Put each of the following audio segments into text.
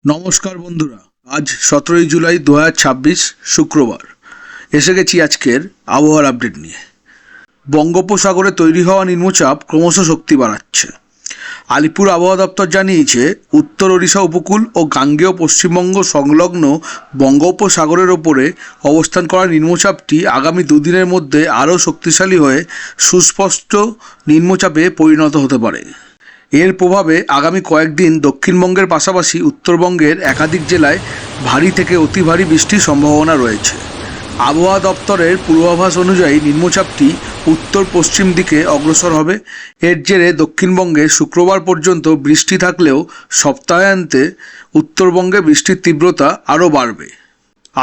নমস্কার বন্ধুরা, আজ 17 জুলাই 2026 শুক্রবার এসে গেছি আজকের আবহাওয়ার আপডেট নিয়ে। বঙ্গোপসাগরে তৈরি হওয়া নিম্নচাপ ক্রমশ শক্তি বাড়াচ্ছে। আলিপুর আবহাওয়া দপ্তর জানিয়েছে, উত্তর ওড়িশা উপকূল ও গাঙ্গেয় পশ্চিমবঙ্গ সংলগ্ন বঙ্গোপসাগরের ওপরে অবস্থান করা নিম্নচাপটি আগামী দুদিনের মধ্যে আরও শক্তিশালী হয়ে সুস্পষ্ট নিম্নচাপে পরিণত হতে পারে। এর প্রভাবে আগামী কয়েকদিন দক্ষিণবঙ্গের পাশাপাশি উত্তরবঙ্গের একাধিক জেলায় ভারী থেকে অতি ভারী বৃষ্টির সম্ভাবনা রয়েছে। আবহাওয়া দপ্তরের পূর্বাভাস অনুযায়ী নিম্নচাপটি উত্তর পশ্চিম দিকে অগ্রসর হবে। এর জেরে দক্ষিণবঙ্গে শুক্রবার পর্যন্ত বৃষ্টি থাকলেও সপ্তাহান্তে উত্তরবঙ্গে বৃষ্টির তীব্রতা আরও বাড়বে।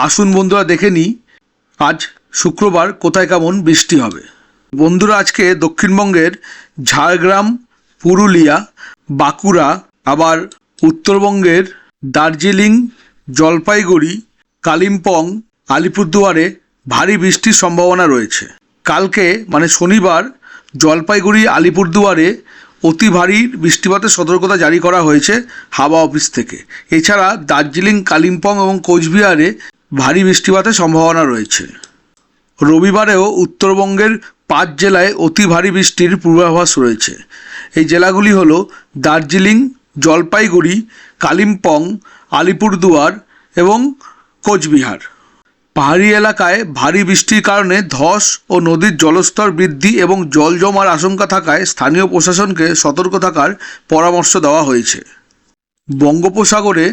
আসুন বন্ধুরা দেখে নিই আজ শুক্রবার কোথায় কেমন বৃষ্টি হবে। বন্ধুরা, আজকে দক্ষিণবঙ্গের ঝাড়গ্রাম, পুরুলিয়া, বাঁকুড়া, আবার উত্তরবঙ্গের দার্জিলিং, জলপাইগুড়ি, কালিম্পং, আলিপুরদুয়ারে ভারী বৃষ্টির সম্ভাবনা রয়েছে। কালকে মানে শনিবার জলপাইগুড়ি, আলিপুরদুয়ারে অতি ভারী বৃষ্টিপাতের সতর্কতা জারি করা হয়েছে হাওয়া অফিস থেকে। এছাড়া দার্জিলিং, কালিম্পং এবং কোচবিহারে ভারী বৃষ্টিপাতের সম্ভাবনা রয়েছে। রবিবারেও উত্তরবঙ্গের 5 জেলায় অতি ভারী বৃষ্টির পূর্বাভাস রয়েছে। এই জেলাগুলি হল দার্জিলিং, জলপাইগুড়ি, কালিম্পং, আলিপুরদুয়ার এবং কোচবিহার। পাহাড়ি এলাকায় ভারী বৃষ্টির কারণে ধস ও নদীর জলস্তর বৃদ্ধি এবং জল জমার আশঙ্কা থাকায় স্থানীয় প্রশাসনকে সতর্ক থাকার পরামর্শ দেওয়া হয়েছে। বঙ্গোপসাগরে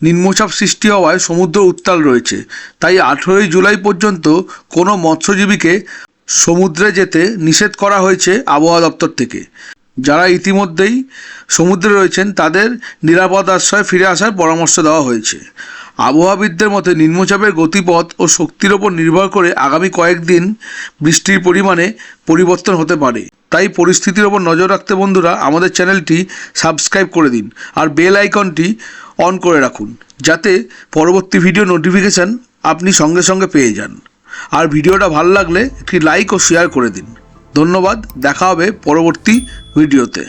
নিম্নচাপ সৃষ্টি হওয়ায় সমুদ্র উত্তাল রয়েছে, তাই 18 জুলাই পর্যন্ত কোনো মৎস্যজীবীকে সমুদ্রে যেতে নিষেধ করা হয়েছে আবহাওয়া দপ্তর থেকে। যারা ইতিমধ্যেই সমুদ্রে রয়েছেন তাদের নিরাপদ আশ্রয়ে ফিরে আসার পরামর্শ দেওয়া হয়েছে। আবহাওয়াবিদদের মতে নিম্নচাপের গতিপথ ও শক্তির ওপর নির্ভর করে আগামী কয়েকদিন বৃষ্টির পরিমাণে পরিবর্তন হতে পারে। তাই পরিস্থিতির ওপর নজর রাখতে বন্ধুরা আমাদের চ্যানেলটি সাবস্ক্রাইব করে দিন আর বেল আইকনটি অন করে রাখুন, যাতে পরবর্তী ভিডিও নোটিফিকেশান আপনি সঙ্গে সঙ্গে পেয়ে যান। আর ভিডিওটা ভালো লাগলে একটি লাইক ও শেয়ার করে দিন। ধন্যবাদ, দেখা হবে পরবর্তী ভিডিওতে।